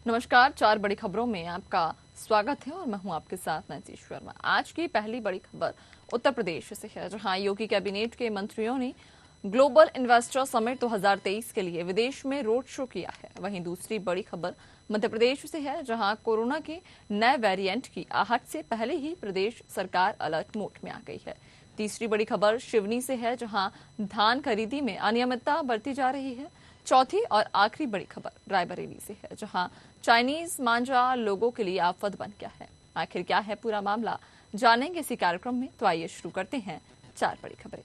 नमस्कार। 4 बड़ी खबरों में आपका स्वागत है और मैं हूं आपके साथ नैन्सी शर्मा। आज की पहली बड़ी खबर उत्तर प्रदेश से है, जहां योगी कैबिनेट के मंत्रियों ने ग्लोबल इन्वेस्टर समिट 2023 के लिए विदेश में रोड शो किया है। वहीं दूसरी बड़ी खबर मध्य प्रदेश से है, जहां कोरोना के नए वेरिएंट की आहट से पहले ही प्रदेश सरकार अलर्ट मोड में आ गई है। तीसरी बड़ी खबर शिवनी से है, जहां धान खरीदी में अनियमितता बरती जा रही है। चौथी और आखिरी बड़ी खबर रायबरेली से है, जहां चाइनीज मांझा लोगों के लिए आफत बन गया है। आखिर क्या है पूरा मामला, जानेंगे इसी कार्यक्रम में। तो आइए शुरू करते हैं 4 बड़ी खबरें।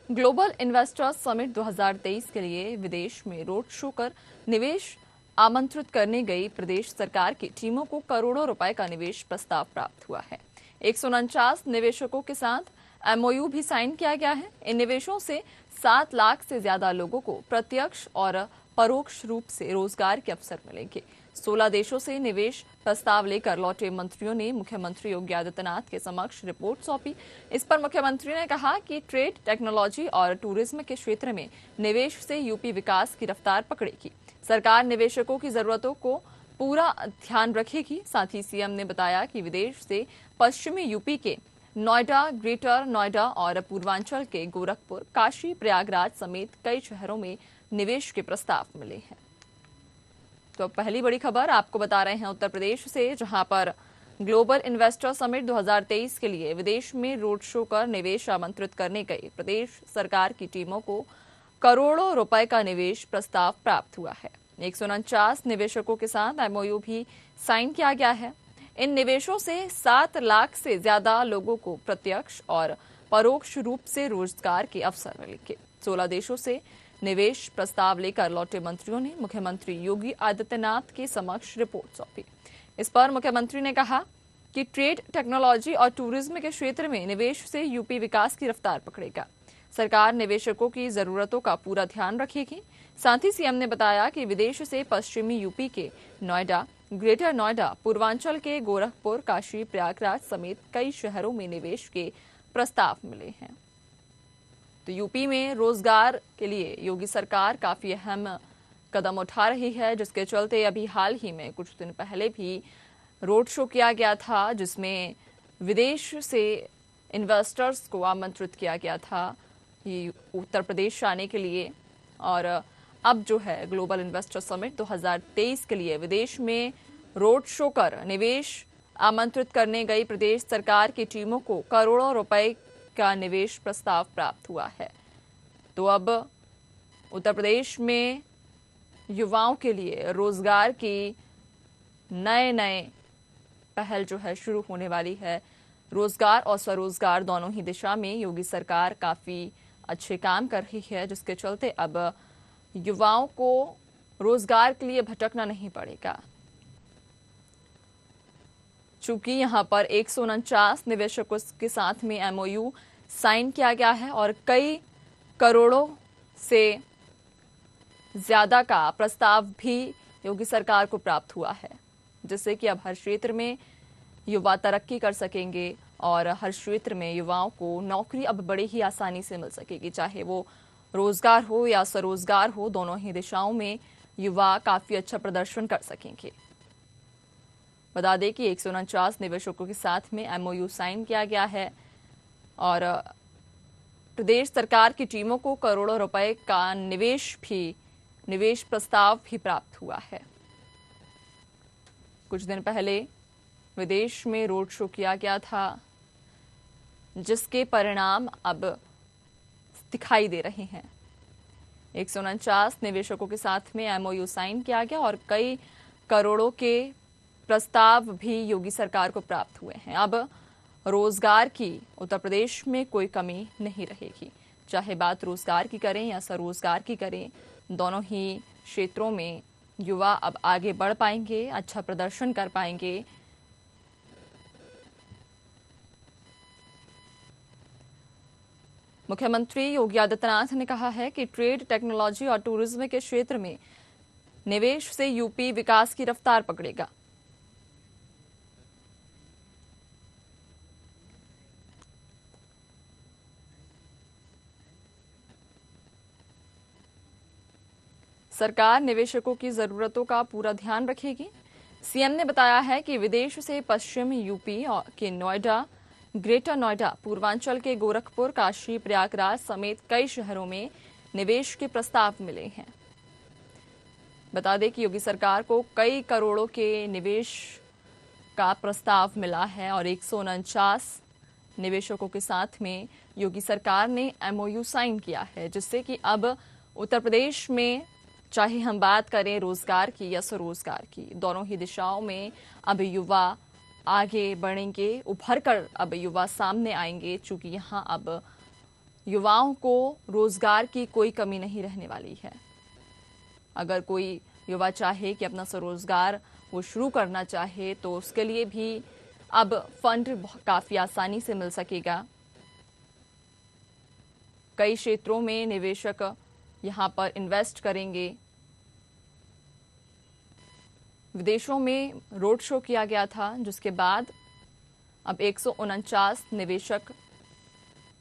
ग्लोबल इन्वेस्टर समिट 2023 के लिए विदेश में रोड शो कर निवेश आमंत्रित करने गई प्रदेश सरकार की टीमों को करोड़ों रुपए का निवेश प्रस्ताव प्राप्त हुआ है। 149 निवेशकों के साथ एमओयू भी साइन किया गया है। इन निवेशों से 7 लाख से ज्यादा लोगों को प्रत्यक्ष और परोक्ष रूप से रोजगार के अवसर मिलेंगे। 16 देशों से निवेश प्रस्ताव लेकर लौटे मंत्रियों ने मुख्यमंत्री योगी आदित्यनाथ के समक्ष रिपोर्ट सौंपी। इस पर मुख्यमंत्री ने कहा कि ट्रेड, टेक्नोलॉजी और टूरिज्म के क्षेत्र में निवेश से यूपी विकास की रफ्तार पकड़ेगी। सरकार निवेशकों की जरूरतों को पूरा ध्यान रखेगी। साथ ही सीएम ने बताया कि विदेश से पश्चिमी यूपी के नोएडा, ग्रेटर नोएडा और पूर्वांचल के गोरखपुर, काशी, प्रयागराज समेत कई शहरों में निवेश के प्रस्ताव मिले हैं। तो पहली बड़ी खबर आपको बता रहे हैं उत्तर प्रदेश से, जहां पर ग्लोबल इन्वेस्टर समिट 2023 के लिए विदेश में रोड शो कर निवेश आमंत्रित करने गई प्रदेश सरकार की टीमों को करोड़ों रुपए का निवेश प्रस्ताव प्राप्त हुआ है। 149 निवेशकों के साथ एमओयू भी साइन किया गया है। इन निवेशों से 7 लाख से ज्यादा लोगों को प्रत्यक्ष और परोक्ष रूप से रोजगार के अवसर मिलेंगे। 16 देशों से निवेश प्रस्ताव लेकर लौटे मंत्रियों ने मुख्यमंत्री योगी आदित्यनाथ के समक्ष रिपोर्ट सौंपी। इस पर मुख्यमंत्री ने कहा कि ट्रेड, टेक्नोलॉजी और टूरिज्म के क्षेत्र में निवेश से यूपी विकास की रफ्तार पकड़ेगा। सरकार निवेशकों की जरूरतों का पूरा ध्यान रखेगी। साथ ही सीएम ने बताया कि विदेश से पश्चिमी यूपी के नोएडा, ग्रेटर नोएडा, पूर्वांचल के गोरखपुर, काशी, प्रयागराज समेत कई शहरों में निवेश के प्रस्ताव मिले हैं। तो यूपी में रोजगार के लिए योगी सरकार काफी अहम कदम उठा रही है, जिसके चलते अभी हाल ही में कुछ दिन पहले भी रोड शो किया गया था, जिसमें विदेश से इन्वेस्टर्स को आमंत्रित किया गया था ये उत्तर प्रदेश आने के लिए। और अब जो है ग्लोबल इन्वेस्टर समिट 2023 के लिए विदेश में रोड शो कर निवेश आमंत्रित करने गई प्रदेश सरकार की टीमों को करोड़ों रुपए का निवेश प्रस्ताव प्राप्त हुआ है। तो अब उत्तर प्रदेश में युवाओं के लिए रोजगार की नए पहल जो है शुरू होने वाली है। रोजगार और स्वरोजगार दोनों ही दिशा में योगी सरकार काफी अच्छे काम कर रही है, जिसके चलते अब युवाओं को रोजगार के लिए भटकना नहीं पड़ेगा। चूंकि यहां पर 149 निवेशकों के साथ में एमओयू साइन किया गया है और कई करोड़ों से ज्यादा का प्रस्ताव भी योगी सरकार को प्राप्त हुआ है, जिससे कि अब हर क्षेत्र में युवा तरक्की कर सकेंगे और हर क्षेत्र में युवाओं को नौकरी अब बड़े ही आसानी से मिल सकेगी। चाहे वो रोजगार हो या स्वरोजगार हो, दोनों ही दिशाओं में युवा काफी अच्छा प्रदर्शन कर सकेंगे। बता दें कि 149 निवेशकों के साथ में एमओयू साइन किया गया है और प्रदेश सरकार की टीमों को करोड़ों रुपए का निवेश प्रस्ताव भी प्राप्त हुआ है। कुछ दिन पहले विदेश में रोड शो किया गया था, जिसके परिणाम अब दिखाई दे रहे हैं। 149 निवेशकों के साथ में एमओयू साइन किया गया और कई करोड़ों के प्रस्ताव भी योगी सरकार को प्राप्त हुए हैं। अब रोजगार की उत्तर प्रदेश में कोई कमी नहीं रहेगी। चाहे बात रोजगार की करें या स्वरोजगार की करें, दोनों ही क्षेत्रों में युवा अब आगे बढ़ पाएंगे, अच्छा प्रदर्शन कर पाएंगे। मुख्यमंत्री योगी आदित्यनाथ ने कहा है कि ट्रेड, टेक्नोलॉजी और टूरिज्म के क्षेत्र में निवेश से यूपी विकास की रफ्तार पकड़ेगा। सरकार निवेशकों की जरूरतों का पूरा ध्यान रखेगी। सीएम ने बताया है कि विदेश से पश्चिम यूपी के नोएडा, ग्रेटर नोएडा, पूर्वांचल के गोरखपुर, काशी, प्रयागराज समेत कई शहरों में निवेश के प्रस्ताव मिले हैं। बता दें कि योगी सरकार को कई करोड़ों के निवेश का प्रस्ताव मिला है और 149 निवेशकों के साथ में योगी सरकार ने एमओयू साइन किया है, जिससे कि अब उत्तर प्रदेश में चाहे हम बात करें रोजगार की या स्वरोजगार की, दोनों ही दिशाओं में अब युवा आगे बढ़ेंगे, उभर कर अब युवा सामने आएंगे, चूंकि यहाँ अब युवाओं को रोजगार की कोई कमी नहीं रहने वाली है। अगर कोई युवा चाहे कि अपना स्वरोजगार वो शुरू करना चाहे तो उसके लिए भी अब फंड काफी आसानी से मिल सकेगा। कई क्षेत्रों में निवेशक यहां पर इन्वेस्ट करेंगे। विदेशों में रोड शो किया गया था, जिसके बाद अब 149 निवेशक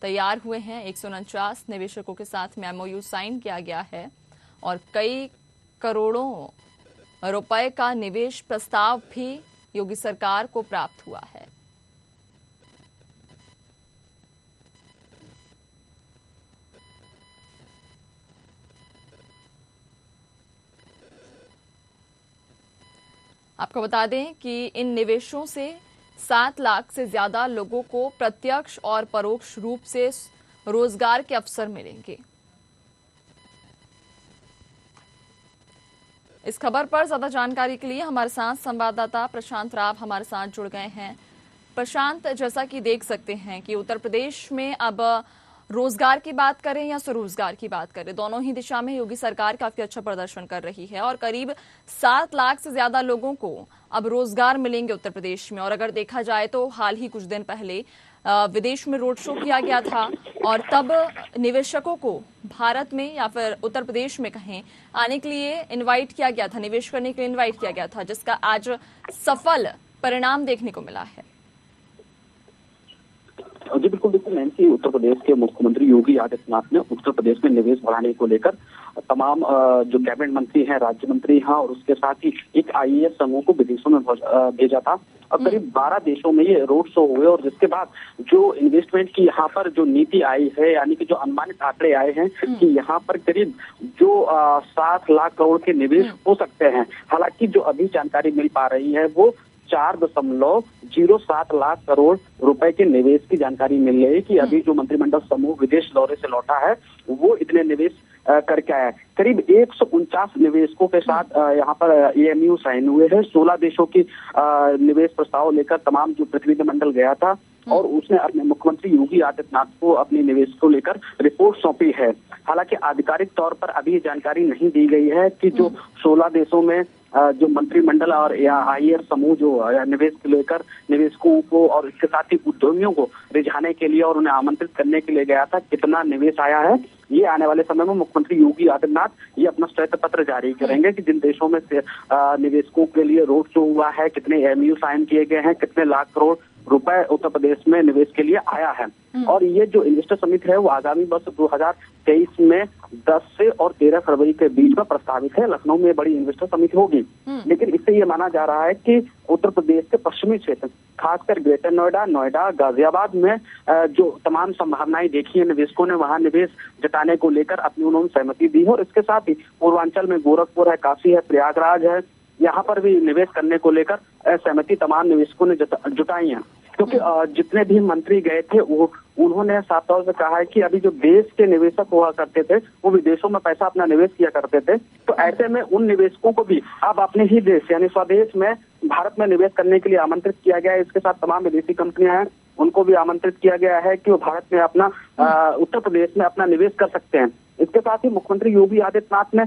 तैयार हुए हैं। 149 निवेशकों के साथ में एमओयू साइन किया गया है और कई करोड़ों रुपए का निवेश प्रस्ताव भी योगी सरकार को प्राप्त हुआ है। आपको बता दें कि इन निवेशों से 7 लाख से ज्यादा लोगों को प्रत्यक्ष और परोक्ष रूप से रोजगार के अवसर मिलेंगे। इस खबर पर ज्यादा जानकारी के लिए हमारे साथ संवाददाता प्रशांत राव हमारे साथ जुड़ गए हैं। प्रशांत, जैसा कि देख सकते हैं कि उत्तर प्रदेश में अब रोजगार की बात करें या स्वरोजगार की बात करें, दोनों ही दिशा में योगी सरकार काफी अच्छा प्रदर्शन कर रही है और करीब 7 लाख से ज्यादा लोगों को अब रोजगार मिलेंगे उत्तर प्रदेश में। और अगर देखा जाए तो हाल ही कुछ दिन पहले विदेश में रोड शो किया गया था और तब निवेशकों को भारत में या फिर उत्तर प्रदेश में कहें आने के लिए इनवाइट किया गया था, निवेश करने के लिए इनवाइट किया गया था, जिसका आज सफल परिणाम देखने को मिला है। जी बिल्कुल, देखिए नैन्सी, उत्तर प्रदेश के मुख्यमंत्री योगी आदित्यनाथ ने उत्तर प्रदेश में निवेश बढ़ाने को लेकर तमाम जो कैबिनेट मंत्री हैं, राज्य मंत्री हैं और उसके साथ ही एक आईएएस समूह को विदेशों में भेजा था और करीब 12 देशों में ये रोड शो हुए और जिसके बाद जो इन्वेस्टमेंट की यहाँ पर जो नीति आई है, यानी कि जो अनुमानित आंकड़े आए हैं कि यहाँ पर करीब जो 7 लाख करोड़ के निवेश हो सकते हैं। हालांकि जो अभी जानकारी मिल पा रही है वो 4.07 लाख करोड़ रुपए के निवेश की जानकारी मिल रही है कि अभी जो मंत्रिमंडल समूह विदेश दौरे से लौटा है वो इतने निवेश करके आया है। करीब 149 निवेशकों के साथ यहाँ पर एमओयू साइन हुए हैं। 16 देशों की निवेश प्रस्ताव लेकर तमाम जो प्रतिनिधिमंडल गया था और उसने अपने मुख्यमंत्री योगी आदित्यनाथ को अपने निवेश को लेकर रिपोर्ट सौंपी है। हालांकि आधिकारिक तौर पर अभी जानकारी नहीं दी गई है कि जो 16 देशों में जो मंत्रिमंडल और आईएएस समूह जो निवेश को लेकर निवेशकों को और इसके साथ ही उद्यमियों को रिझाने के लिए और उन्हें आमंत्रित करने के लिए गया था, कितना निवेश आया है ये आने वाले समय में मुख्यमंत्री योगी आदित्यनाथ ये अपना श्वेत पत्र जारी करेंगे कि जिन देशों में से निवेशकों के लिए रोड शो हुआ है, कितने एमओयू साइन किए गए हैं, कितने लाख करोड़ रुपए उत्तर प्रदेश में निवेश के लिए आया है। और ये जो इन्वेस्टर समिट है वो आगामी वर्ष 2023 में 10 से और 13 फरवरी के बीच में प्रस्तावित है। लखनऊ में बड़ी इन्वेस्टर समिट होगी, लेकिन इससे ये माना जा रहा है कि उत्तर प्रदेश के पश्चिमी क्षेत्र, खासकर ग्रेटर नोएडा, नोएडा, गाजियाबाद में जो तमाम संभावनाएं देखी है निवेशकों ने, वहां निवेश जताने को लेकर अपनी उन्होंने सहमति दी है। और इसके साथ ही पूर्वांचल में गोरखपुर है, काशी है, प्रयागराज है, यहाँ पर भी निवेश करने को लेकर सहमति तमाम निवेशकों ने जुटाई है। क्योंकि जितने भी मंत्री गए थे वो उन्होंने साफ तौर से कहा है कि अभी जो देश के निवेशक हुआ करते थे वो विदेशों में पैसा अपना निवेश किया करते थे, तो ऐसे में उन निवेशकों को भी अब अपने ही देश यानी स्वदेश में भारत में निवेश करने के लिए आमंत्रित किया गया है। इसके साथ तमाम विदेशी कंपनियां हैं उनको भी आमंत्रित किया गया है कि वो भारत में अपना उत्तर प्रदेश में अपना निवेश कर सकते हैं। इसके साथ ही मुख्यमंत्री योगी आदित्यनाथ ने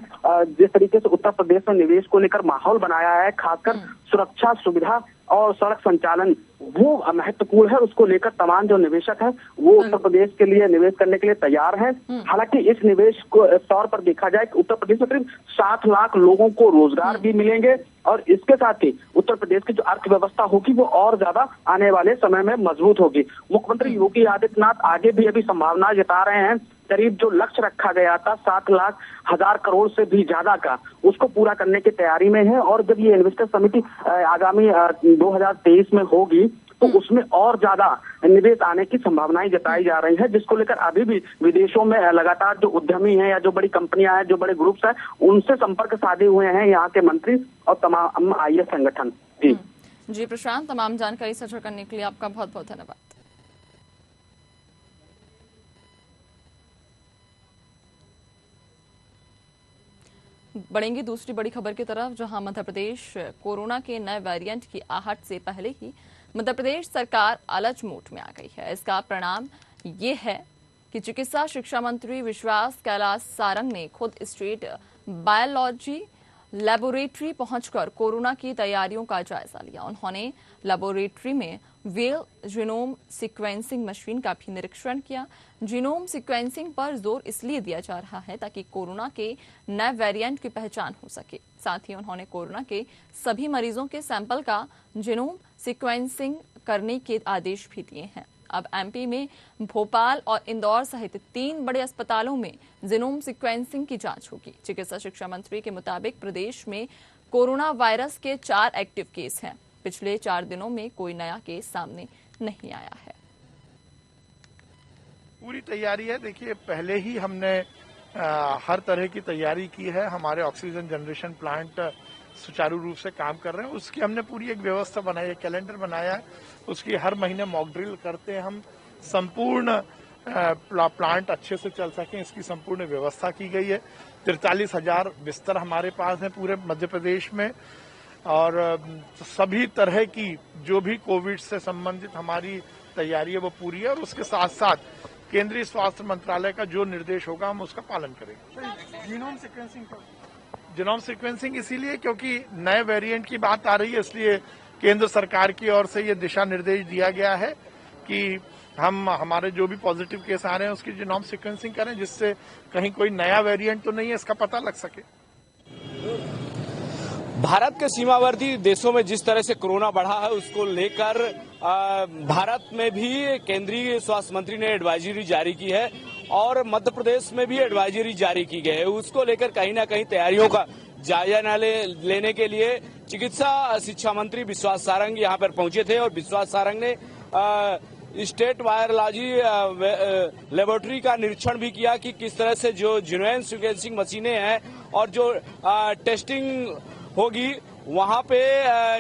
जिस तरीके से उत्तर प्रदेश में निवेश को लेकर माहौल बनाया है, खासकर सुरक्षा, सुविधा और सड़क संचालन वो महत्वपूर्ण है, उसको लेकर तमाम जो निवेशक है वो उत्तर प्रदेश के लिए निवेश करने के लिए तैयार है। हालांकि इस निवेश को तौर पर देखा जाए कि उत्तर प्रदेश में करीब 7 लाख लोगों को रोजगार भी मिलेंगे और इसके साथ ही उत्तर प्रदेश की जो अर्थव्यवस्था होगी वो और ज्यादा आने वाले समय में मजबूत होगी। मुख्यमंत्री योगी आदित्यनाथ आगे भी अभी संभावना जता रहे हैं करीब जो लक्ष्य रखा गया था 7,00,000 करोड़ से भी ज्यादा का, उसको पूरा करने की तैयारी में है। और जब ये इन्वेस्टर समिति आगामी 2023 में होगी तो उसमें और ज्यादा निवेश आने की संभावनाएं जताई जा रही है, जिसको लेकर अभी भी विदेशों में लगातार जो उद्यमी हैं या जो बड़ी कंपनियां हैं, जो बड़े ग्रुप्स हैं, उनसे संपर्क साधे हुए हैं यहाँ के मंत्री और तमाम आईएएस संगठन। जी प्रशांत, तमाम जानकारी साझा करने के लिए आपका बहुत बहुत धन्यवाद। बढ़ेंगे दूसरी बड़ी खबर की तरफ, जहां मध्य प्रदेश कोरोना के नए वेरिएंट की आहट से पहले ही मध्य प्रदेश सरकार अलर्ट मोड में आ गई है। इसका परिणाम ये है कि चिकित्सा शिक्षा मंत्री विश्वास कैलाश सारंग ने खुद स्टेट बायोलॉजी लेबोरेटरी पहुंचकर कोरोना की तैयारियों का जायजा लिया। उन्होंने लेबोरेटरी में व्हेल जीनोम सीक्वेंसिंग मशीन का भी निरीक्षण किया। जीनोम सीक्वेंसिंग पर जोर इसलिए दिया जा रहा है ताकि कोरोना के नए वेरिएंट की पहचान हो सके। साथ ही उन्होंने कोरोना के सभी मरीजों के सैंपल का जीनोम सीक्वेंसिंग करने के आदेश भी दिए हैं। अब एमपी में भोपाल और इंदौर सहित 3 बड़े अस्पतालों में जीनोम सीक्वेंसिंग की जांच होगी। चिकित्सा शिक्षा मंत्री के मुताबिक प्रदेश में कोरोना वायरस के 4 एक्टिव केस हैं। पिछले 4 दिनों में कोई नया केस सामने नहीं आया है। पूरी तैयारी है। देखिए, पहले ही हमने हर तरह की तैयारी की है। हमारे ऑक्सीजन जनरेशन प्लांट सुचारू रूप से काम कर रहे हैं। उसकी हमने पूरी एक व्यवस्था बनाई है, कैलेंडर बनाया है। उसकी हर महीने मॉक ड्रिल करते हैं हम। संपूर्ण प्लांट अच्छे से चल सकें, इसकी संपूर्ण व्यवस्था की गई है। 43,000 बिस्तर हमारे पास हैं पूरे मध्य प्रदेश में, और सभी तरह की जो भी कोविड से संबंधित हमारी तैयारी है वो पूरी है। और उसके साथ साथ केंद्रीय स्वास्थ्य मंत्रालय का जो निर्देश होगा हम उसका पालन करेंगे। जीनोम सीक्वेंसिंग इसीलिए क्योंकि नए वेरिएंट की बात आ रही है, इसलिए केंद्र सरकार की ओर से ये दिशा निर्देश दिया गया है कि हम हमारे जो भी पॉजिटिव केस आ रहे हैं उसकी जीनोम सीक्वेंसिंग करें, जिससे कहीं कोई नया वेरिएंट तो नहीं है इसका पता लग सके। भारत के सीमावर्ती देशों में जिस तरह से कोरोना बढ़ा है उसको लेकर भारत में भी केंद्रीय स्वास्थ्य मंत्री ने एडवाइजरी जारी की है और मध्य प्रदेश में भी एडवाइजरी जारी की गई है। उसको लेकर कहीं ना कहीं तैयारियों का जायजा लेने के लिए चिकित्सा शिक्षा मंत्री विश्वास सारंग यहां पर पहुंचे थे और विश्वास सारंग ने स्टेट वायरोलॉजी लेबोरेटरी का निरीक्षण भी किया कि किस तरह से जो जीनोम सीक्वेंसिंग मशीनें हैं और जो टेस्टिंग होगी वहां पे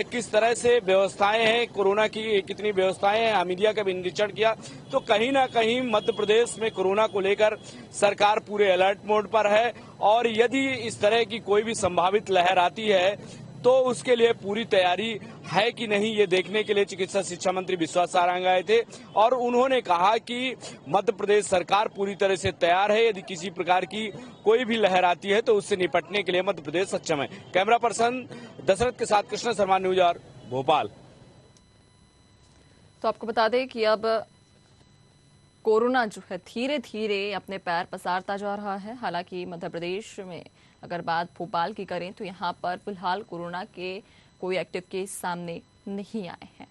किस तरह से व्यवस्थाएं हैं, कोरोना की कितनी व्यवस्थाएं हैं, मीडिया का भी निरीक्षण किया। तो कहीं ना कहीं मध्य प्रदेश में कोरोना को लेकर सरकार पूरे अलर्ट मोड पर है और यदि इस तरह की कोई भी संभावित लहर आती है तो उसके लिए पूरी तैयारी है कि नहीं, ये देखने के लिए चिकित्सा शिक्षा मंत्री विश्वास सारंग आए थे और उन्होंने कहा कि मध्य प्रदेश सरकार पूरी तरह से तैयार है। यदि किसी प्रकार की कोई भी लहर आती है तो उससे निपटने के लिए मध्य प्रदेश सक्षम है। कैमरा पर्सन दशरथ के साथ कृष्ण शर्मा, न्यूज आवर, भोपाल। तो आपको बता दें कि अब कोरोना जो है धीरे धीरे अपने पैर पसारता जा रहा है। हालांकि मध्य प्रदेश में अगर बात भोपाल की करें तो यहाँ पर फिलहाल कोरोना के कोई एक्टिव केस सामने नहीं आए हैं।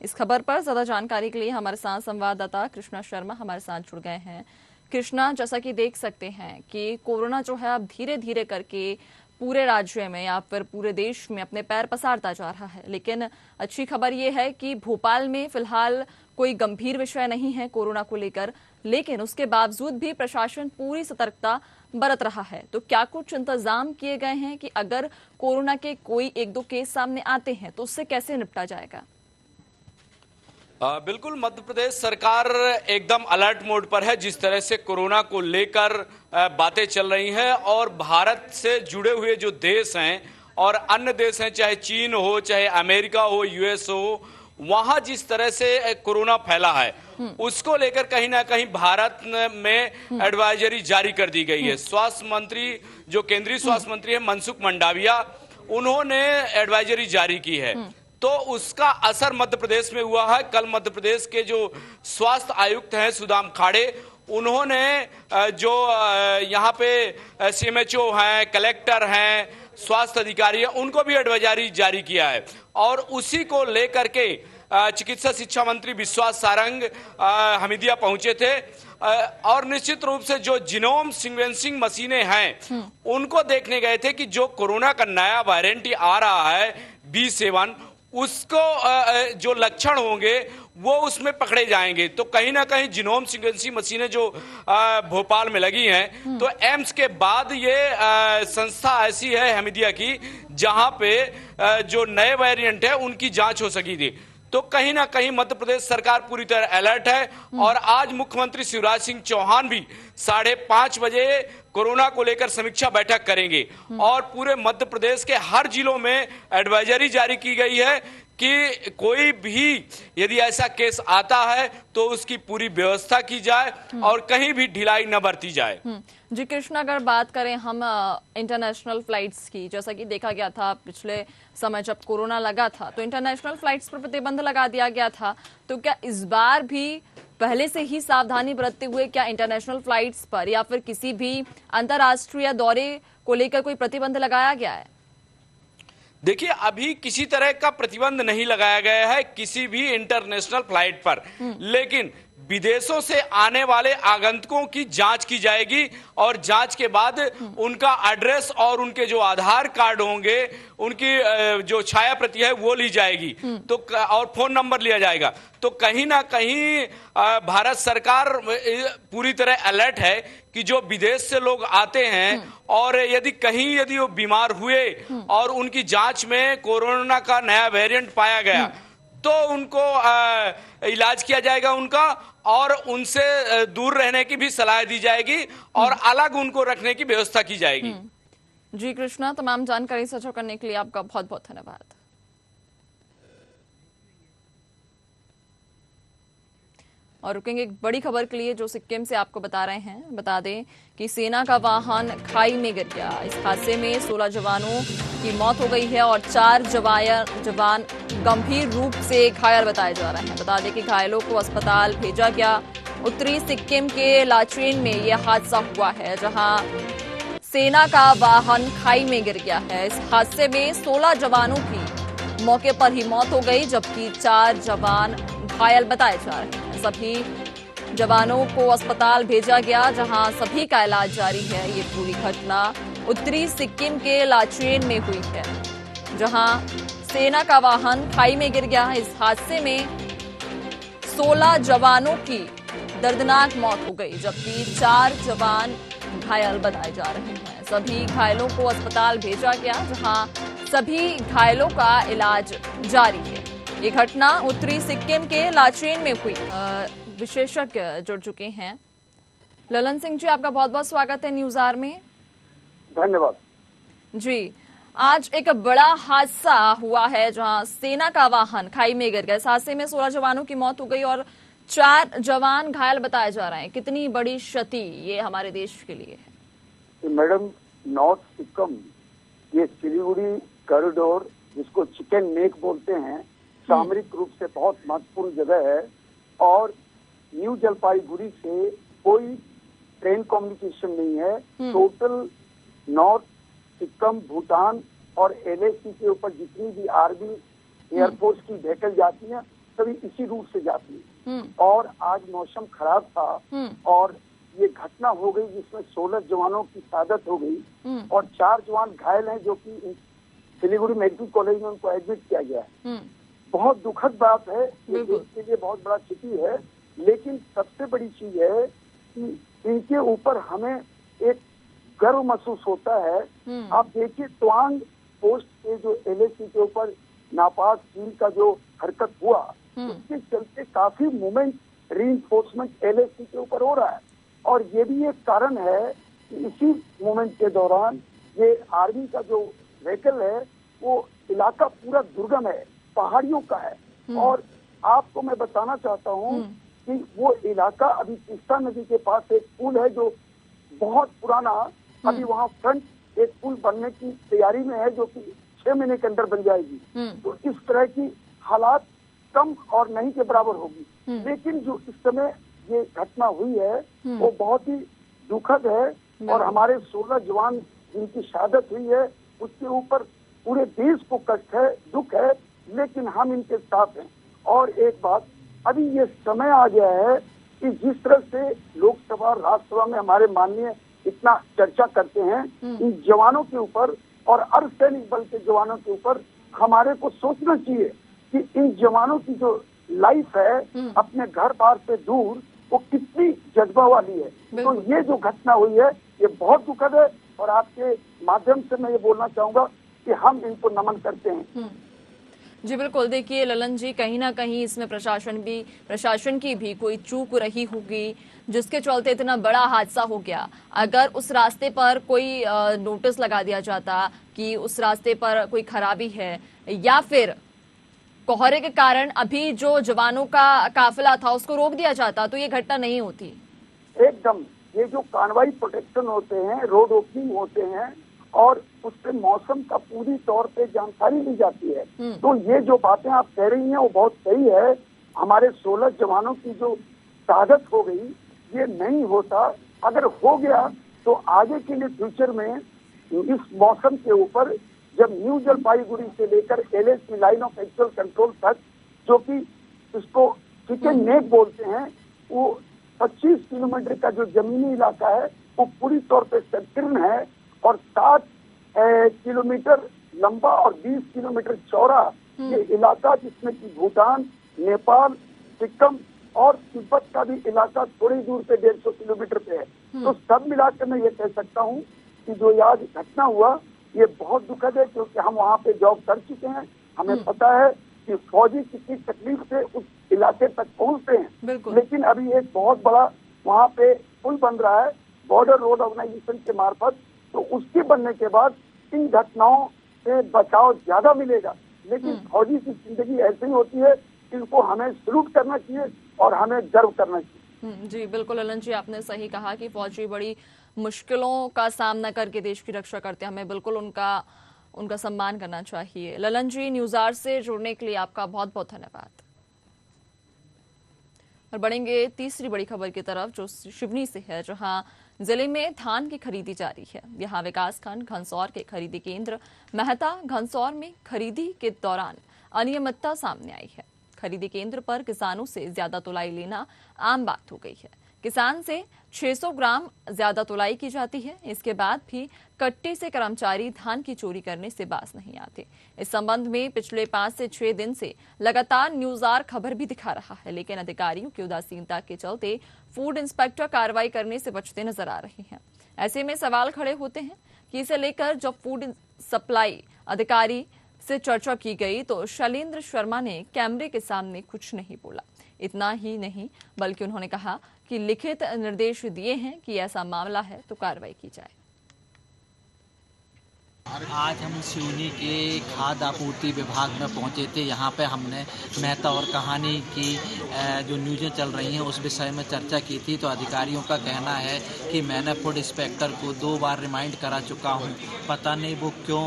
इस खबर पर ज्यादा जानकारी के लिए हमारे साथ संवाददाता कृष्णा शर्मा हमारे साथ जुड़ गए हैं। कृष्णा, जैसा कि देख सकते हैं कि कोरोना जो है अब धीरे धीरे करके पूरे राज्य में या फिर पूरे देश में अपने पैर पसारता जा रहा है, लेकिन अच्छी खबर यह है कि भोपाल में फिलहाल कोई गंभीर विषय नहीं है कोरोना को लेकर, लेकिन उसके बावजूद भी प्रशासन पूरी सतर्कता बरत रहा है। तो क्या कुछ इंतजाम किए गए हैं कि अगर कोरोना के कोई 1-2 केस सामने आते हैं तो उससे कैसे निपटा जाएगा? बिल्कुल, मध्य प्रदेश सरकार एकदम अलर्ट मोड पर है। जिस तरह से कोरोना को लेकर बातें चल रही हैं और भारत से जुड़े हुए जो देश हैं और अन्य देश हैं, चाहे चीन हो, चाहे अमेरिका हो, यूएस हो, वहां जिस तरह से कोरोना फैला है उसको लेकर कहीं ना कहीं भारत में एडवाइजरी जारी कर दी गई है। स्वास्थ्य मंत्री, जो केंद्रीय स्वास्थ्य मंत्री है मनसुख मंडाविया, उन्होंने एडवाइजरी जारी की है। तो उसका असर मध्य प्रदेश में हुआ है। कल मध्य प्रदेश के जो स्वास्थ्य आयुक्त हैं सुदाम खाड़े, उन्होंने जो यहाँ पे सीएमएचओ हैं, कलेक्टर हैं, स्वास्थ्य अधिकारी हैं, उनको भी एडवाइजरी जारी किया है और उसी को लेकर के चिकित्सा शिक्षा मंत्री विश्वास सारंग हमीदिया पहुंचे थे और निश्चित रूप से जो जीनोम सीक्वेंसिंग मशीनें हैं उनको देखने गए थे कि जो कोरोना का नया वेरिएंट आ रहा है B7 उसको जो लक्षण होंगे वो उसमें पकड़े जाएंगे। तो कहीं ना कहीं जीनोम सीक्वेंसिंग मशीनें जो भोपाल में लगी हैं तो एम्स के बाद ये संस्था ऐसी है हमीदिया की जहां पे जो नए वेरिएंट है उनकी जांच हो सकी थी। तो कहीं ना कहीं मध्य प्रदेश सरकार पूरी तरह अलर्ट है और आज मुख्यमंत्री शिवराज सिंह चौहान भी 5:30 बजे कोरोना को लेकर समीक्षा बैठक करेंगे और पूरे मध्य प्रदेश के हर जिलों में एडवाइजरी जारी की गई है कि कोई भी यदि ऐसा केस आता है तो उसकी पूरी व्यवस्था की जाए और कहीं भी ढिलाई न बरती जाए। जी कृष्ण, अगर बात करें हम इंटरनेशनल फ्लाइट्स की, जैसा कि देखा गया था पिछले समय जब कोरोना लगा था तो इंटरनेशनल फ्लाइट्स पर प्रतिबंध लगा दिया गया था, तो क्या इस बार भी पहले से ही सावधानी बरतते हुए क्या इंटरनेशनल फ्लाइट्स पर या फिर किसी भी अंतर्राष्ट्रीय दौरे को लेकर कोई प्रतिबंध लगाया गया है? देखिए, अभी किसी तरह का प्रतिबंध नहीं लगाया गया है किसी भी इंटरनेशनल फ्लाइट पर, लेकिन विदेशों से आने वाले आगंतुकों की जांच की जाएगी और जांच के बाद उनका एड्रेस और उनके जो आधार कार्ड होंगे उनकी जो छाया प्रति है वो ली जाएगी तो और फोन नंबर लिया जाएगा। तो कहीं ना कहीं भारत सरकार पूरी तरह अलर्ट है कि जो विदेश से लोग आते हैं और यदि वो बीमार हुए और उनकी जांच में कोरोना का नया वेरिएंट पाया गया तो उनको इलाज किया जाएगा उनका और उनसे दूर रहने की भी सलाह दी जाएगी और अलग उनको रखने की व्यवस्था की जाएगी। जी कृष्णा, तमाम जानकारी साझा करने के लिए आपका बहुत बहुत धन्यवाद। और रुकेंगे एक बड़ी खबर के लिए जो सिक्किम से आपको बता रहे हैं। बता दें कि सेना का वाहन खाई में गिर गया। इस हादसे में 16 जवानों की मौत हो गई है और 4 जवान गंभीर रूप से घायल बताए जा रहे हैं। बता दें कि घायलों को अस्पताल भेजा गया। उत्तरी सिक्किम के लाचेन में यह हादसा हुआ है जहां सेना का वाहन खाई में गिर गया है। इस हादसे में 16 जवानों की मौके पर ही मौत हो गई जबकि 4 जवान घायल बताए जा रहे हैं। सभी जवानों को अस्पताल भेजा गया जहां सभी का इलाज जारी है। ये पूरी घटना उत्तरी सिक्किम के लाचेन में हुई है जहां सेना का वाहन खाई में गिर गया। इस हादसे में 16 जवानों की दर्दनाक मौत हो गई जबकि 4 जवान घायल बताए जा रहे हैं। सभी घायलों को अस्पताल भेजा गया जहां सभी घायलों का इलाज जारी है। ये घटना उत्तरी सिक्किम के लाचेन में हुई। विशेषज्ञ जुड़ चुके हैं। ललन सिंह जी, आपका बहुत बहुत स्वागत है न्यूज आवर में। धन्यवाद जी, आज एक बड़ा हादसा हुआ है जहां सेना का वाहन खाई में गिर गया। इस हादसे में 16 जवानों की मौत हो गई और 4 जवान घायल बताए जा रहे हैं। कितनी बड़ी क्षति ये हमारे देश के लिए है? मैडम, नॉर्थ सिक्किम ये सिलीगुड़ी कॉरिडोर जिसको चिकन नेक बोलते हैं, सामरिक रूप से बहुत महत्वपूर्ण जगह है और न्यू जलपाईगुड़ी से कोई ट्रेन कम्युनिकेशन नहीं है। टोटल नॉर्थ सिक्किम, भूटान और LAC के ऊपर जितनी भी आर्मी एयरफोर्स की व्हीकल जाती है सभी इसी रूट से जाती है। और आज मौसम खराब था और ये घटना हो गई जिसमें 16 जवानों की शहादत हो गई और 4 जवान घायल हैं जो कि सिलीगुड़ी मेडिकल कॉलेज में उनको एडमिट किया गया है। बहुत दुखद बात है, ये देश के लिए बहुत बड़ा क्षति है, लेकिन सबसे बड़ी चीज है कि इनके ऊपर हमें एक गर्व महसूस होता है। आप देखिए, तवांग पोस्ट के जो LAC के ऊपर नापाक चीन का जो हरकत हुआ उसके चलते काफी मूवमेंट रीइंफोर्समेंट LAC के ऊपर हो रहा है और ये भी एक कारण है कि इसी मूवमेंट के दौरान ये आर्मी का जो व्हीकल है वो इलाका पूरा दुर्गम है, पहाड़ियों का है और आपको मैं बताना चाहता हूँ कि वो इलाका अभी तीस्ता नदी के पास एक पुल है जो बहुत पुराना, अभी वहाँ फ्रंट एक पुल बनने की तैयारी में है जो कि 6 महीने के अंदर बन जाएगी। तो इस तरह की हालात कम और नहीं के बराबर होगी। लेकिन जो इस समय ये घटना हुई है वो बहुत ही दुखद है और हमारे 16 जवान जिनकी शहादत हुई है उसके ऊपर पूरे देश को कष्ट है, दुख है, लेकिन हम इनके साथ हैं और एक बात, अभी ये समय आ गया है कि जिस तरह से लोकसभा और राज्यसभा में हमारे माननीय इतना चर्चा करते हैं इन जवानों के ऊपर और अर्धसैनिक बल के जवानों के ऊपर, हमारे को सोचना चाहिए कि इन जवानों की जो लाइफ है अपने घर बार से दूर, वो कितनी जज्बा वाली है। तो ये जो घटना हुई है ये बहुत दुखद है, और आपके माध्यम से मैं ये बोलना चाहूंगा कि हम इनको नमन करते हैं। जी बिल्कुल, देखिए ललन जी, कहीं ना कहीं इसमें प्रशासन की भी कोई चूक रही होगी, जिसके चलते इतना बड़ा हादसा हो गया। अगर उस रास्ते पर कोई नोटिस लगा दिया जाता कि उस रास्ते पर कोई खराबी है, या फिर कोहरे के कारण अभी जो जवानों का काफिला था उसको रोक दिया जाता, तो ये घटना नहीं होती। एकदम, ये जो कानवाई प्रोटेक्शन होते हैं, रोड ओपनिंग होते हैं, और उससे मौसम का पूरी तौर पे जानकारी ली जाती है। तो ये जो बातें आप कह रही हैं वो बहुत सही है। हमारे 16 जवानों की जो शहादत हो गई, ये नहीं होता। अगर हो गया तो आगे के लिए फ्यूचर में इस मौसम के ऊपर, जब न्यू जलपाईगुड़ी से लेकर LAC line of actual control तक, जो कि इसको चिकन नेक बोलते हैं, वो 25 किलोमीटर का जो जमीनी इलाका है वो पूरी तौर पे संकीर्ण है, और 7 किलोमीटर लंबा और 20 किलोमीटर चौड़ा ये इलाका, जिसमें कि भूटान, नेपाल, सिक्किम और तिब्बत का भी इलाका थोड़ी दूर पे 150 किलोमीटर पे है। तो सब मिलाकर मैं ये कह सकता हूँ कि जो आज घटना हुआ ये बहुत दुखद है, क्योंकि हम वहाँ पे जॉब कर चुके हैं। हमें पता है कि फौजी कितनी तकलीफ से उस इलाके तक पहुँचते हैं। लेकिन अभी एक बहुत बड़ा वहाँ पे पुल बन रहा है बॉर्डर रोड ऑर्गेनाइजेशन के मार्फत, तो उसके बनने के बाद इन घटनाओं से बचाव ज्यादा मिलेगा। लेकिन फौजी की जिंदगी ऐसी होती है, इनको हमें सलूट करना चाहिए और हमें गर्व करना चाहिए। जी बिल्कुल ललन जी, आपने सही कहा कि फौजी बड़ी मुश्किलों का सामना करके देश की रक्षा करते हैं, हमें बिल्कुल उनका सम्मान करना चाहिए। ललन जी, न्यूज़ आवर से जुड़ने के लिए आपका बहुत बहुत धन्यवाद। और बढ़ेंगे तीसरी बड़ी खबर की तरफ, जो सिवनी से है, जहां जिले में धान की खरीदी जारी है। यहां विकासखंड घनसौर के खरीदी केंद्र मेहता घनसौर में खरीदी के दौरान अनियमितता सामने आई है। खरीदी केंद्र पर किसानों से ज्यादा तुलाई लेना आम बात हो गई है। किसान से 600 ग्राम ज्यादा तुलाई की जाती है, इसके बाद भी कट्टे से कर्मचारी धान की चोरी करने से बाज नहीं आते। इस संबंध में पिछले 5 से 6 दिन से लगातार न्यूज़ आवर खबर भी दिखा रहा है, लेकिन अधिकारियों की उदासीनता के चलते फूड इंस्पेक्टर कार्रवाई करने से बचते नजर आ रहे हैं। ऐसे में सवाल खड़े होते हैं कि इसे लेकर जब फूड सप्लाई अधिकारी से चर्चा की गई तो शैलेंद्र शर्मा ने कैमरे के सामने कुछ नहीं बोला। इतना ही नहीं, बल्कि उन्होंने कहा कि लिखित निर्देश दिए हैं कि ऐसा मामला है तो कार्रवाई की जाए। आज हम सिवनी के खाद्य आपूर्ति विभाग में पहुंचे थे। यहाँ पे हमने मेहता और कहानी की जो न्यूज़ें चल रही हैं उस विषय में चर्चा की थी। तो अधिकारियों का कहना है कि मैंने फूड इंस्पेक्टर को 2 बार रिमाइंड करा चुका हूँ, पता नहीं वो क्यों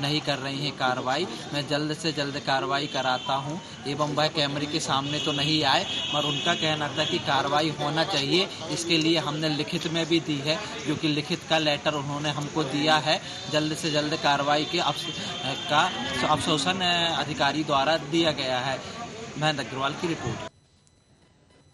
नहीं कर रही हैं कार्रवाई। मैं जल्द से जल्द कार्रवाई कराता हूँ एवं वह कैमरे के सामने तो नहीं आए, पर उनका कहना था कि कार्रवाई होना चाहिए। इसके लिए हमने लिखित में भी दी है, जो कि लिखित का लेटर उन्होंने हमको दिया है। जल्द से जल्द कार्रवाई के का आश्वासन अधिकारी द्वारा दिया गया है। महेंद्र अग्रवाल की रिपोर्ट।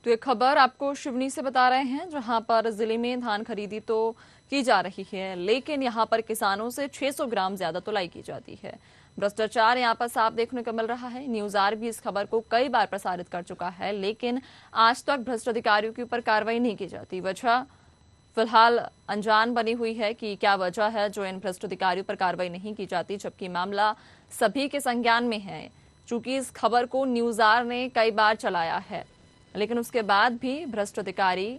तो ये खबर आपको शिवनी से बता रहे हैं, जहां पर जिले में धान खरीदी तो की जा रही है, लेकिन यहां पर किसानों से 600 ग्राम ज्यादा तुलाई की जाती है। भ्रष्टाचार यहां पर साफ देखने को मिल रहा है। न्यूज़ आवर भी इस खबर को कई बार प्रसारित कर चुका है, लेकिन आज तक भ्रष्ट अधिकारियों के ऊपर कार्रवाई नहीं की जाती। वजह फिलहाल अनजान बनी हुई है कि क्या वजह है जो इन भ्रष्ट अधिकारियों पर कार्रवाई नहीं की जाती, जबकि मामला सभी के संज्ञान में है। चूंकि इस खबर को न्यूज़ आवर ने कई बार चलाया है, लेकिन उसके बाद भी भ्रष्ट अधिकारी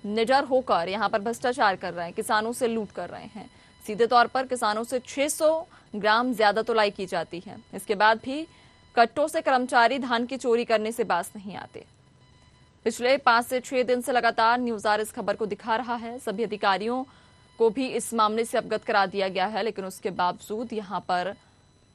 निडर होकर यहां पर भ्रष्टाचार कर रहे हैं, किसानों से लूट कर रहे हैं। सीधे तौर पर किसानों से 600 ग्राम ज्यादा तुलाई की जाती है, इसके बाद भी कट्टों से कर्मचारी धान की चोरी करने से बाज नहीं आते। पिछले 5 से 6 दिन से लगातार न्यूज़ आवर इस खबर को दिखा रहा है। सभी अधिकारियों को भी इस मामले से अवगत करा दिया गया है, लेकिन उसके बावजूद यहां पर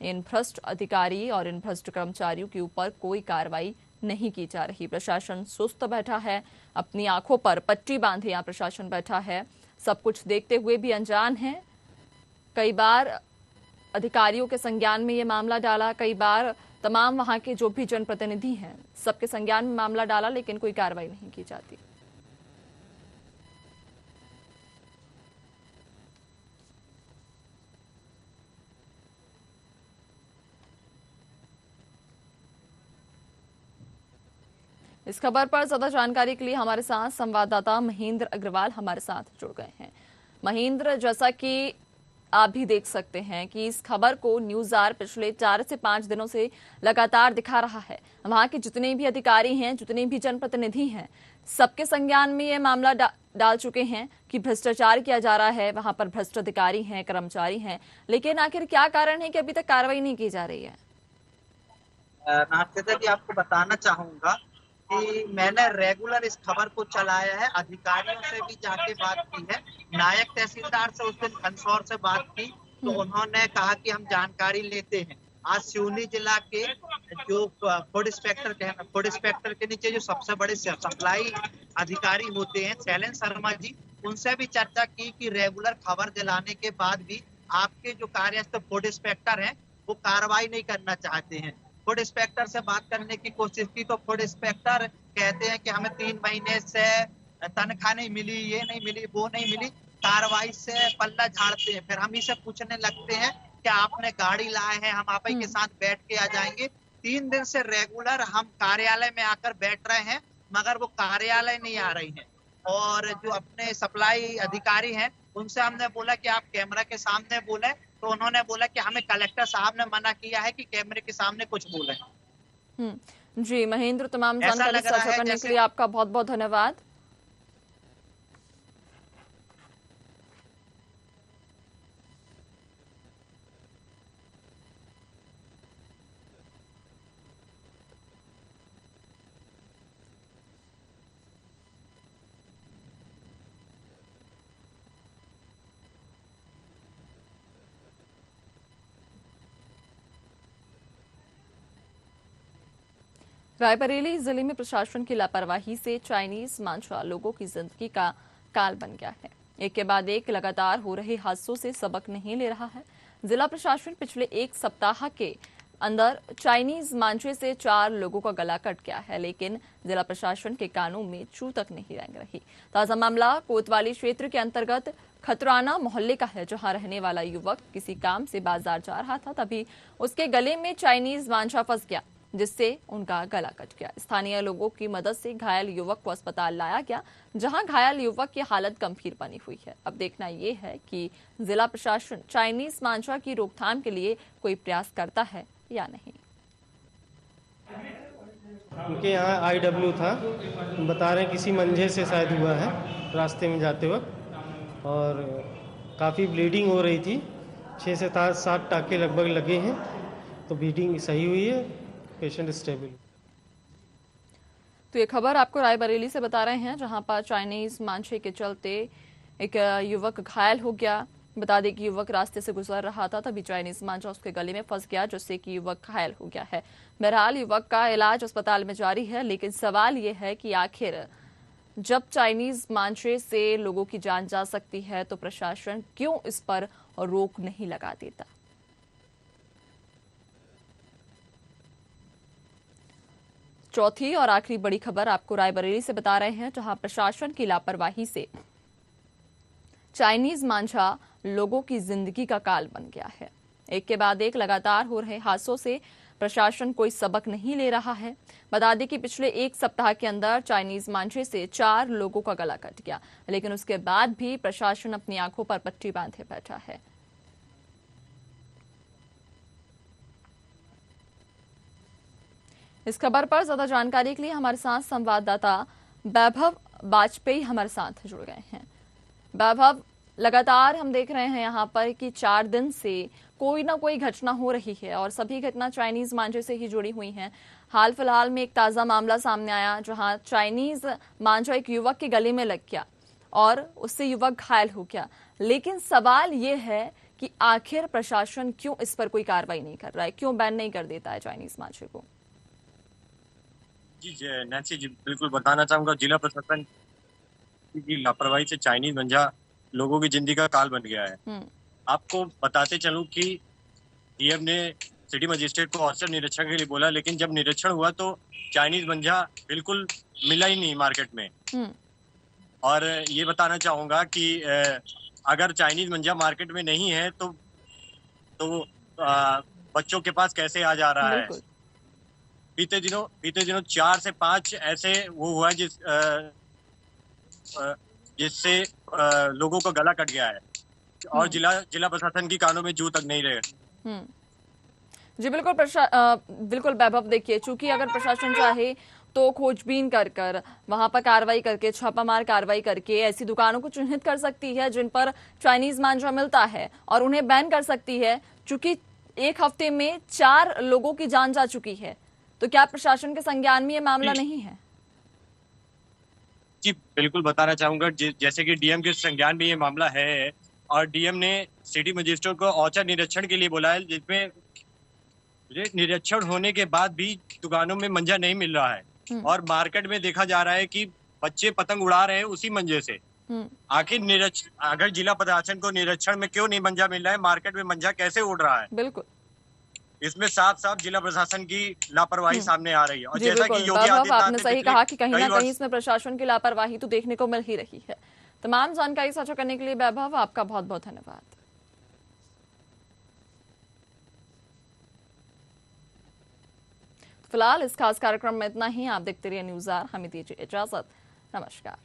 इन भ्रष्ट अधिकारी और इन भ्रष्ट कर्मचारियों के ऊपर कोई कार्रवाई नहीं की जा रही। प्रशासन सुस्त बैठा है, अपनी आंखों पर पट्टी बांधे यहाँ प्रशासन बैठा है, सब कुछ देखते हुए भी अनजान है। कई बार अधिकारियों के संज्ञान में ये मामला डाला, कई बार तमाम वहां के जो भी जनप्रतिनिधि हैं सबके संज्ञान में मामला डाला, लेकिन कोई कार्रवाई नहीं की जाती। इस खबर पर ज्यादा जानकारी के लिए हमारे साथ संवाददाता महेंद्र अग्रवाल हमारे साथ जुड़ गए हैं। महेंद्र, जैसा कि आप भी देख सकते हैं कि इस खबर को न्यूज आर पिछले 4 से 5 दिनों से लगातार दिखा रहा है। वहां के जितने भी अधिकारी हैं, जितने भी जनप्रतिनिधि हैं, सबके संज्ञान में ये मामला डाल चुके हैं कि भ्रष्टाचार किया जा रहा है, वहां पर भ्रष्ट अधिकारी हैं, कर्मचारी हैं। लेकिन आखिर क्या कारण है कि अभी तक कार्रवाई नहीं की जा रही है? मैं कि आपको बताना चाहूंगा कि मैंने रेगुलर इस खबर को चलाया है, अधिकारियों से भी जाके बात की है, नायक तहसीलदार से उस दिन कंसौर से बात की तो उन्होंने कहा कि हम जानकारी लेते हैं। आज सिवनी जिला के जो फूड इंस्पेक्टर के नीचे जो सबसे बड़े सप्लाई अधिकारी होते हैं शैलेंद्र शर्मा जी, उनसे भी चर्चा की कि रेगुलर खबर दिलाने के बाद भी आपके जो कार्यस्थ फूड इंस्पेक्टर हैं वो कार्रवाई नहीं करना चाहते हैं। फूड इंस्पेक्टर से बात करने की कोशिश की तो फूड इंस्पेक्टर कहते हैं कि हमें 3 महीने से तनख्वाह नहीं मिली, ये नहीं मिली, वो नहीं मिली, कार्रवाई से पल्ला झाड़ते हैं। फिर हम ही से पूछने लगते हैं कि आपने गाड़ी लाए हैं, हम आप ही के साथ बैठ के आ जाएंगे। 3 दिन से रेगुलर हम कार्यालय में आकर बैठ रहे हैं मगर वो कार्यालय नहीं आ रही हैं। और जो अपने सप्लाई अधिकारी हैं उनसे हमने बोला कि आप कैमरा के सामने बोले तो उन्होंने बोला कि हमें कलेक्टर साहब ने मना किया है कि कैमरे के सामने कुछ बोले। जी महेंद्र, तमाम जानकारी साझा करने के लिए आपका बहुत बहुत धन्यवाद। रायबरेली जिले में प्रशासन की लापरवाही से चाइनीज मांझा लोगों की जिंदगी का काल बन गया है। एक के बाद एक लगातार हो रहे हादसों से सबक नहीं ले रहा है। जिला प्रशासन पिछले 1 सप्ताह के अंदर चाइनीज मांझे से 4 लोगों का गला कट गया है, लेकिन जिला प्रशासन के कानों में चू तक नहीं रेंग रही। ताजा मामला कोतवाली क्षेत्र के अंतर्गत खतराना मोहल्ले का है, जहां रहने वाला युवक किसी काम से बाजार जा रहा था, तभी उसके गले में चाइनीज मांझा फंस गया, जिससे उनका गला कट गया। स्थानीय लोगों की मदद से घायल युवक को अस्पताल लाया गया, जहां घायल युवक की हालत गंभीर बनी हुई है। अब देखना यह है कि जिला प्रशासन चाइनीज मांझा की रोकथाम के लिए कोई प्रयास करता है या नहीं। उनके यहाँ IW था, बता रहे हैं किसी मंझे से शायद हुआ है रास्ते में जाते वक्त, और काफ़ी ब्लीडिंग हो रही थी। 6 से 7 टाँके लगभग लगे हैं, तो ब्लीडिंग सही हुई है, पेशेंट स्टेबल। तो ये खबर आपको रायबरेली से बता रहे हैं, जहां पर चाइनीज मांझे के चलते एक युवक घायल हो गया। बता दें कि युवक रास्ते से गुजर रहा था, तभी चाइनीज मांझा उसके गले में फंस गया, जिससे कि युवक घायल हो गया है। बहरहाल युवक का इलाज अस्पताल में जारी है, लेकिन सवाल यह है कि आखिर जब चाइनीज मांझे से लोगों की जान जा सकती है तो प्रशासन क्यों इस पर रोक नहीं लगा देता। चौथी और आखिरी बड़ी खबर आपको रायबरेली से बता रहे हैं, जहां प्रशासन की लापरवाही से चाइनीज मांझा लोगों की जिंदगी का काल बन गया है। एक के बाद एक लगातार हो रहे हादसों से प्रशासन कोई सबक नहीं ले रहा है। बता दें कि पिछले 1 सप्ताह के अंदर चाइनीज मांझे से 4 लोगों का गला कट गया, लेकिन उसके बाद भी प्रशासन अपनी आंखों पर पट्टी बांधे बैठा है। इस खबर पर ज्यादा जानकारी के लिए हमारे साथ संवाददाता वैभव वाजपेयी हमारे साथ जुड़ गए हैं। वैभव, लगातार हम देख रहे हैं यहाँ पर कि 4 दिन से कोई ना कोई घटना हो रही है और सभी घटना चाइनीज मांझे से ही जुड़ी हुई हैं। हाल फिलहाल में एक ताजा मामला सामने आया, जहां चाइनीज मांझा एक युवक के गले में लग गया और उससे युवक घायल हो गया। लेकिन सवाल ये है कि आखिर प्रशासन क्यों इस पर कोई कार्रवाई नहीं कर रहा है, क्यों बैन नहीं कर देता है चाइनीज मांझे को? जी नैन्सी जी, बिल्कुल बताना चाहूंगा, जिला प्रशासन की लापरवाही से चाइनीज मांझा लोगों की जिंदगी का काल बन गया है। आपको बताते चलूं कि डीएम ने सिटी मजिस्ट्रेट को औचक निरीक्षण के लिए बोला, लेकिन जब निरीक्षण हुआ तो चाइनीज मंजा बिल्कुल मिला ही नहीं मार्केट में। और ये बताना चाहूंगा कि अगर चाइनीज मंजा मार्केट में नहीं है तो बच्चों के पास कैसे आ जा रहा है। बीते दिनों 4 से 5 ऐसे वो हुआ जिससे लोगों का गला कट गया है और जिला प्रशासन की कानों में जू तक नहीं रहे। जी बिल्कुल वैभव, देखिए चूंकि अगर प्रशासन चाहे तो खोजबीन कर वहां पर कार्रवाई करके, छापामार कार्रवाई करके ऐसी दुकानों को चिन्हित कर सकती है जिन पर चाइनीज मांझा मिलता है और उन्हें बैन कर सकती है। चूंकि एक हफ्ते में 4 लोगों की जान जा चुकी है, तो क्या प्रशासन के संज्ञान में ये मामला नहीं है? जी बिल्कुल बताना चाहूंगा, जैसे कि डीएम के संज्ञान में ये मामला है और डीएम ने सिटी मजिस्ट्रेट को औचक निरीक्षण के लिए बोला है, जिसमें निरीक्षण होने के बाद भी दुकानों में मंजा नहीं मिल रहा है और मार्केट में देखा जा रहा है कि बच्चे पतंग उड़ा रहे हैं उसी मंजे से। आखिर अगर जिला प्रशासन को निरीक्षण में क्यों नहीं मंजा मिल रहा है, मार्केट में मंजा कैसे उड़ रहा है? बिल्कुल, इसमें साफ जिला प्रशासन की लापरवाही सामने आ रही है। और जैसा कि योगी आदित्यनाथ, आदित्यनाथ आपने सही कहा कि कहीं ना कहीं इसमें प्रशासन की लापरवाही तो देखने को मिल ही रही है। तमाम जानकारी साझा करने के लिए वैभव, आपका बहुत बहुत धन्यवाद। फिलहाल इस खास कार्यक्रम में इतना ही। आप देखते रहिए न्यूज़ आर, हमें दीजिए इजाजत। नमस्कार।